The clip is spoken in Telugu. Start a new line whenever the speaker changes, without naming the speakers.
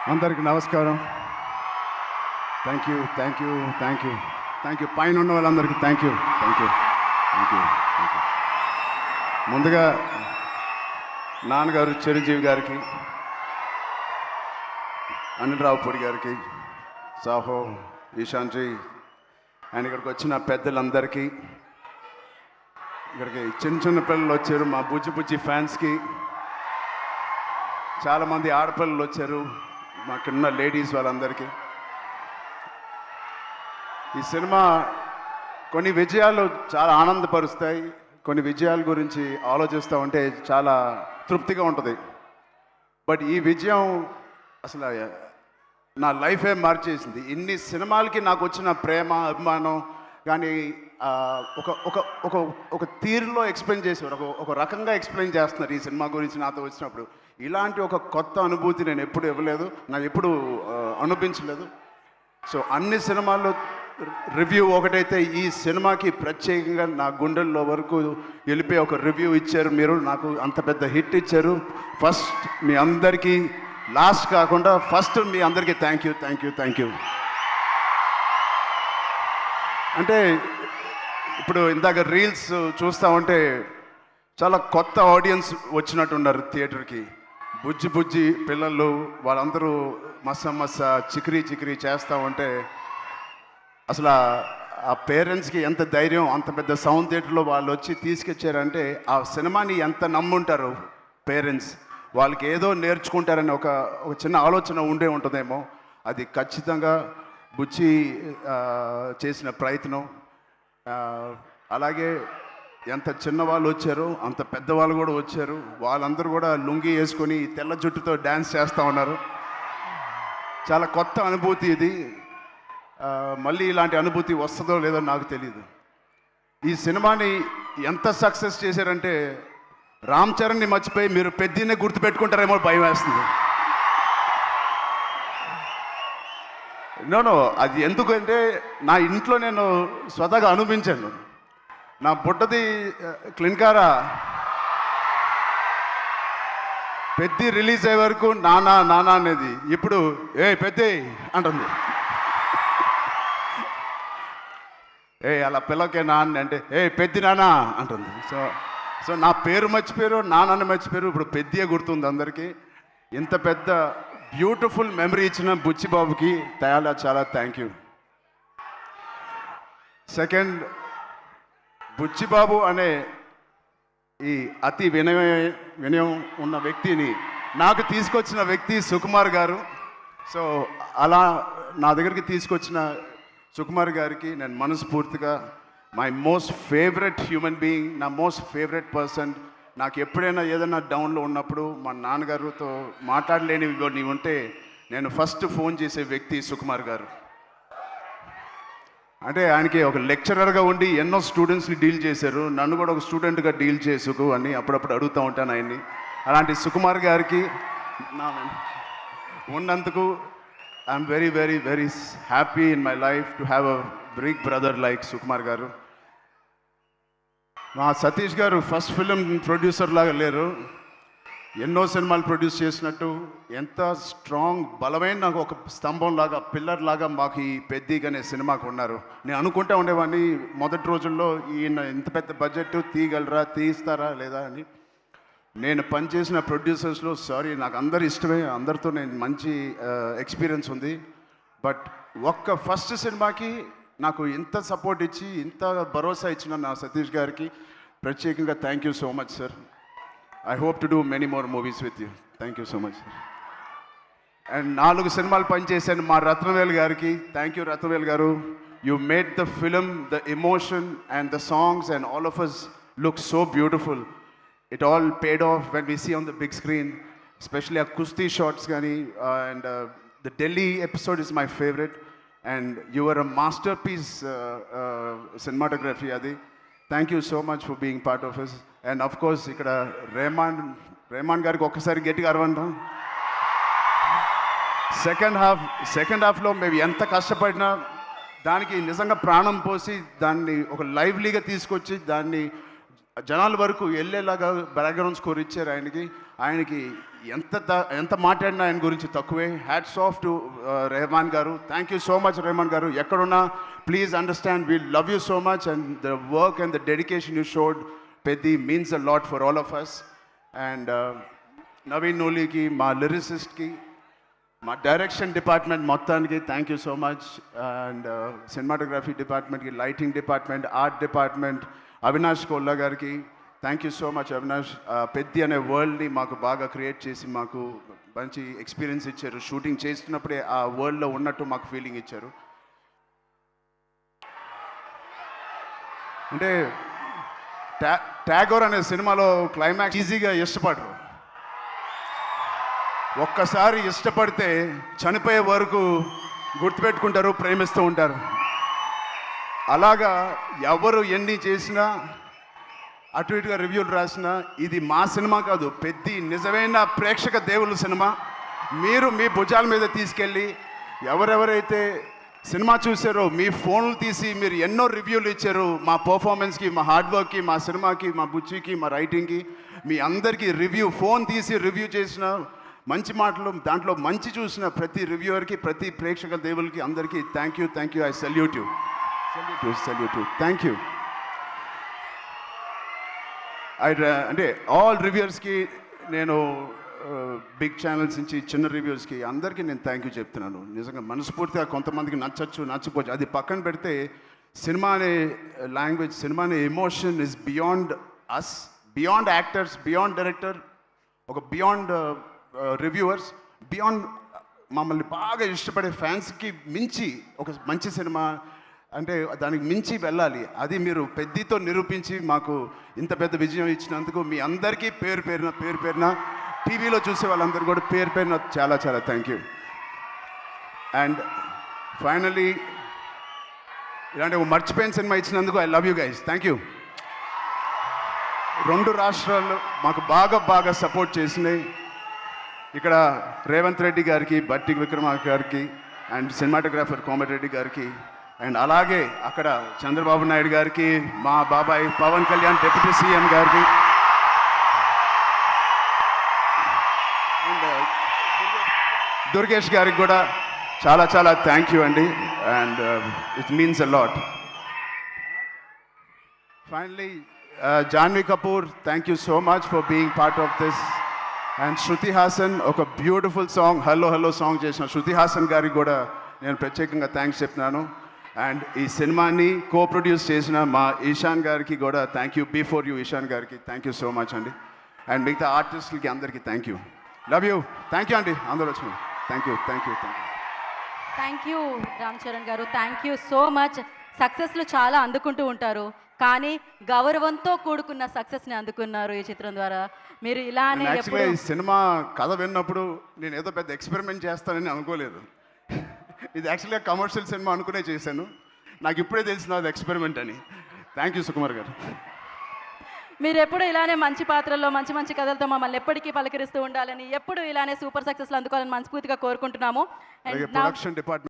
అందరికీ నమస్కారం. Thank you thank you thank you thank you పైన ఉన్న వాళ్ళందరికీ thank you thank you thank you thank you. ముందుగా నాన్నగారు చిరంజీవి గారికి, అనిల్ రావుపూడి గారికి, సాహో, ఈశాన్జీ అండ్ ఇక్కడికి వచ్చిన పెద్దలందరికీ, ఇక్కడికి చిన్న చిన్న పిల్లలు వచ్చారు, మా బుజ్జి బుజ్జి ఫ్యాన్స్కి, చాలామంది ఆడపిల్లలు వచ్చారు, మాకున్న లేడీస్ వాళ్ళందరికీ. ఈ సినిమా కొన్ని విజయాలు చాలా ఆనందపరుస్తాయి, కొన్ని విజయాల గురించి ఆలోచిస్తూ ఉంటే చాలా తృప్తిగా ఉంటుంది. బట్ ఈ విజయం అసలు నా లైఫే మార్చేసింది. ఇన్ని సినిమాలకి నాకు వచ్చిన ప్రేమ, అభిమానం కానీ ఒక ఒక ఒక ఒక తీరులో ఎక్స్ప్లెయిన్ చేసేవారు, ఒక రకంగా ఎక్స్ప్లెయిన్ చేస్తున్నారు ఈ సినిమా గురించి నాతో వచ్చినప్పుడు. ఇలాంటి ఒక కొత్త అనుభూతి నేను ఎప్పుడు ఇవ్వలేదు, నాకు ఎప్పుడు అనిపించలేదు. సో అన్ని సినిమాల్లో రివ్యూ ఒకటైతే ఈ సినిమాకి ప్రత్యేకంగా నా గుండెల్లో వరకు వెళ్ళిపోయి ఒక రివ్యూ ఇచ్చారు మీరు, నాకు అంత పెద్ద హిట్ ఇచ్చారు. ఫస్ట్ మీ అందరికీ, లాస్ట్ కాకుండా ఫస్ట్ మీ అందరికీ thank you thank you thank you. అంటే ఇప్పుడు ఇందాక రీల్స్ చూస్తూ ఉంటే చాలా కొత్త ఆడియన్స్ వచ్చినట్టున్నారు థియేటర్కి. బుజ్జి బుజ్జి పిల్లలు వాళ్ళందరూ మస్స చికిరీ చేస్తూ ఉంటే అసలు ఆ పేరెంట్స్కి ఎంత ధైర్యం, అంత పెద్ద సౌండ్ థియేటర్లో వాళ్ళు వచ్చి తీసుకొచ్చారంటే ఆ సినిమాని ఎంత నమ్ముంటారు పేరెంట్స్. వాళ్ళకి ఏదో నేర్చుకుంటారని ఒక చిన్న ఆలోచన ఉండే ఉంటుందేమో. అది ఖచ్చితంగా బుజ్జి చేసిన ప్రయత్నం. అలాగే ఎంత చిన్నవాళ్ళు వచ్చారో అంత పెద్దవాళ్ళు కూడా వచ్చారు. వాళ్ళందరూ కూడా లుంగి వేసుకొని తెల్ల జుట్టుతో డ్యాన్స్ చేస్తూ ఉన్నారు. చాలా కొత్త అనుభూతి ఇది. మళ్ళీ ఇలాంటి అనుభూతి వస్తుందో లేదో నాకు తెలియదు. ఈ సినిమాని ఎంత సక్సెస్ చేశారంటే రామ్ చరణ్ని మర్చిపోయి మీరు పెద్దినే గుర్తుపెట్టుకుంటారేమో భయం వేస్తుంది. నో అది ఎందుకంటే నా ఇంట్లో నేను స్వతహాగా అనిపించాను. నా బుట్టది క్లిన్కారా పెద్ది రిలీజ్ అయ్యే వరకు నానా నానా అనేది ఇప్పుడు ఏ పెద్ది అంటుంది. అలా పిల్లకే నాన్న అంటే పెద్ది నానా అంటుంది. సో నా పేరు మర్చిపోయారు, నాన్నని మర్చిపోయారు, ఇప్పుడు పెద్దియే గుర్తుంది అందరికీ. ఇంత పెద్ద బ్యూటిఫుల్ మెమరీ ఇచ్చిన బుచ్చిబాబుకి చాలా థ్యాంక్ యూ. సెకండ్, బుచ్చిబాబు అనే ఈ అతి వినయం ఉన్న వ్యక్తిని నాకు తీసుకొచ్చిన వ్యక్తి సుకుమార్ గారు. సో అలా నా దగ్గరికి తీసుకొచ్చిన సుకుమార్ గారికి నేను మనస్ఫూర్తిగా, my most favourite human being, నా మోస్ట్ ఫేవరెట్ పర్సన్. నాకు ఎప్పుడైనా ఏదైనా డౌన్లో ఉన్నప్పుడు మా నాన్నగారితో మాట్లాడలేనివి ఉంటే నేను ఫస్ట్ ఫోన్ చేసే వ్యక్తి సుకుమార్ గారు. అంటే ఆయనకి ఒక లెక్చరర్గా ఉండి ఎన్నో స్టూడెంట్స్ని డీల్ చేశారు, నన్ను కూడా ఒక స్టూడెంట్గా డీల్ చేసుకు అని అప్పుడప్పుడు అడుగుతూ ఉంటాను ఆయన్ని. అలాంటి సుకుమార్ గారికి ఉన్నందుకు I'm very very very happy in my life to have a big brother like Sukumar garu. మా సతీష్ గారు ఫస్ట్ ఫిలిం ప్రొడ్యూసర్ లాగా లేరు, ఎన్నో సినిమాలు ప్రొడ్యూస్ చేసినట్టు ఎంత స్ట్రాంగ్ బలమైన ఒక స్తంభం లాగా, పిల్లర్ లాగా మాకు ఈ పెద్దిగా అనే సినిమాకు ఉన్నారు. నేను అనుకుంటా ఉండేవాడిని మొదటి రోజుల్లో ఈయన ఇంత పెద్ద బడ్జెట్ తీయగలరా, తీస్తారా లేదా అని. నేను పనిచేసిన ప్రొడ్యూసర్స్లో నాకు అందరు ఇష్టమే, అందరితో నేను మంచి ఎక్స్పీరియన్స్ ఉంది. బట్ ఒక్క ఫస్ట్ సినిమాకి నాకు ఇంత సపోర్ట్ ఇచ్చి ఇంత భరోసా ఇచ్చిన నా సతీష్ గారికి ప్రత్యేకంగా thank you so much sir. I hope to do many more movies with you. Thank you so much sir. And 4 సినిమాలు పనిచేశాను మా రత్నవేల్ గారికి. Thank you Ratnavel garu. You made the film, the emotion and the songs and all of us look so beautiful. It all paid off when we see on the big screen, especially our Kusti shots gani, and the Delhi episode is my favorite, and you were a masterpiece cinematography adi. Thank you so much for being part of us. And of course ikkada Rehman gariki okkasari gettiga arvanda. second half lo maybe enta kashtapadina daniki nijanga pranam posi danni oka lively ga teesukochi danni జనాల వరకు వెళ్ళేలాగా బ్యాక్గ్రౌండ్ స్కోర్ ఇచ్చారు ఆయనకి ఎంత మాట్లాడినా ఆయన గురించి తక్కువే. Hats off to Rahman garu. Thank you so much Rahman garu. ఎక్కడున్నా please understand we love you so much and the work and the dedication you showed Peddi means a lot for all of us. And Naveen నూలికి, మా లిరిసిస్ట్కి, మా డైరెక్షన్ డిపార్ట్మెంట్ మొత్తానికి thank you so much. And cinematography డిపార్ట్మెంట్కి, lighting department, art department, Avinash Kolla గారికి thank you so much. Avinash Peddi అనే వరల్డ్ని మాకు బాగా క్రియేట్ చేసి మాకు మంచి ఎక్స్పీరియన్స్ ఇచ్చారు. షూటింగ్ చేస్తున్నప్పుడే ఆ వరల్డ్లో ఉన్నట్టు మాకు ఫీలింగ్ ఇచ్చారు. అంటే ట్యాగోర్ అనే సినిమాలో క్లైమాక్స్ ఈజీగా ఇష్టపడరు. ఒక్కసారి ఇష్టపడితే చనిపోయే వరకు గుర్తుపెట్టుకుంటారు, ప్రేమిస్తూ ఉంటారు. అలాగా ఎవరు ఎన్ని చేసినా, అటు ఇటుగా రివ్యూలు రాసినా, ఇది మా సినిమా కాదు, పెద్ది నిజమైన ప్రేక్షక దేవుళ్ళ సినిమా. మీరు మీ భుజాల మీద తీసుకెళ్ళి ఎవరెవరైతే సినిమా చూసారో మీ ఫోన్లు తీసి మీరు ఎన్నో రివ్యూలు ఇచ్చారు మా పర్ఫార్మెన్స్కి, మా హార్డ్ వర్క్కి, మా సినిమాకి, మా బుచ్చికి, మా రైటింగ్కి. మీ అందరికీ ఫోన్ తీసి రివ్యూ చేసిన మంచి మాటలు, దాంట్లో మంచి చూసిన ప్రతి రివ్యూవర్కి, ప్రతి ప్రేక్షక దేవులకి అందరికీ thank you. I salute you. Thank you. అంటే ఆల్ రివ్యూవర్స్కి నేను బిగ్ ఛానల్స్ నుంచి చిన్న రివ్యూస్కి అందరికీ నేను థ్యాంక్ యూ చెప్తున్నాను. నిజంగా మనస్ఫూర్తిగా. కొంతమందికి నచ్చకపోవచ్చు, అది పక్కన పెడితే సినిమా అనే లాంగ్వేజ్, సినిమా అనే emotion is beyond us, beyond actors, beyond director, ఒక బియాండ్ రివ్యూవర్స్, బియాండ్ మమ్మల్ని బాగా ఇష్టపడే ఫ్యాన్స్కి మించి ఒక మంచి సినిమా అంటే దానికి మించి వెళ్ళాలి. అది మీరు పెద్దితో నిరూపించి మాకు ఇంత పెద్ద విజయం ఇచ్చినందుకు మీ అందరికీ పేరు పేరున టీవీలో చూసే వాళ్ళందరూ కూడా పేరున చాలా థ్యాంక్ యూ. అండ్ ఫైనలీ ఇలాంటి ఒక మర్చిపోయిన సినిమా ఇచ్చినందుకు I love you guys. Thank you. 2 రాష్ట్రాల్లో మాకు బాగా సపోర్ట్ చేసినాయి. ఇక్కడ రేవంత్ రెడ్డి గారికి, బట్టి విక్రమార్క గారికి, అండ్ సినిమాటోగ్రాఫర్ కోమటిరెడ్డి గారికి, అండ్ అలాగే అక్కడ చంద్రబాబు నాయుడు గారికి, మా బాబాయ్ పవన్ కళ్యాణ్ డిప్యూటీ సీఎం గారికి, అండ్ దుర్గేష్ గారికి కూడా చాలా థ్యాంక్ యూ అండి. And it means a lot. Finally Janhvi Kapoor, thank you so much for being part of this. And Shruti Haasan ఒక బ్యూటిఫుల్ సాంగ్ హలో సాంగ్ చేసిన శృతి హాసన్ గారికి కూడా నేను ప్రత్యేకంగా థ్యాంక్స్ చెప్తున్నాను. అండ్ ఈ సినిమాని ప్రొడ్యూస్ చేసిన మా ఈశాన్ గారికి కూడా thank you. Before you Ishaan గారికి థ్యాంక్ యూ సో మచ్ అండి. అండ్ మిగతా ఆర్టిస్టులకి అందరికీ thank you. Love you. Thank you అండి అందరూ వచ్చిన. Thank
you Ram Charan garu. Thank you so much. సక్సెస్లు చాలా అందుకుంటూ ఉంటారు, కానీ గౌరవంతో కూడుకున్న సక్సెస్ని అందుకున్నారు ఈ చిత్రం ద్వారా. మీరు ఇలానే
ఈ సినిమా కథ విన్నప్పుడు నేను ఏదో పెద్ద ఎక్స్పెరిమెంట్ చేస్తానని అనుకోలేదు. ఇది యాక్చువల్గా కమర్షియల్ సినిమా అనుకునే చేశాను. నాకు ఇప్పుడే తెలిసిన అది ఎక్స్పెరిమెంట్ అని. థ్యాంక్ యూ సుకుమార్ గారు.
మీరు ఎప్పుడు ఇలానే మంచి పాత్రల్లో మంచి కథలతో మమ్మల్ని ఎప్పటికీ పలకరిస్తూ ఉండాలని, ఎప్పుడు ఇలానే సూపర్ సక్సెస్లు అందుకోవాలని మనస్ఫూర్తిగా కోరుకుంటున్నాము.
Production department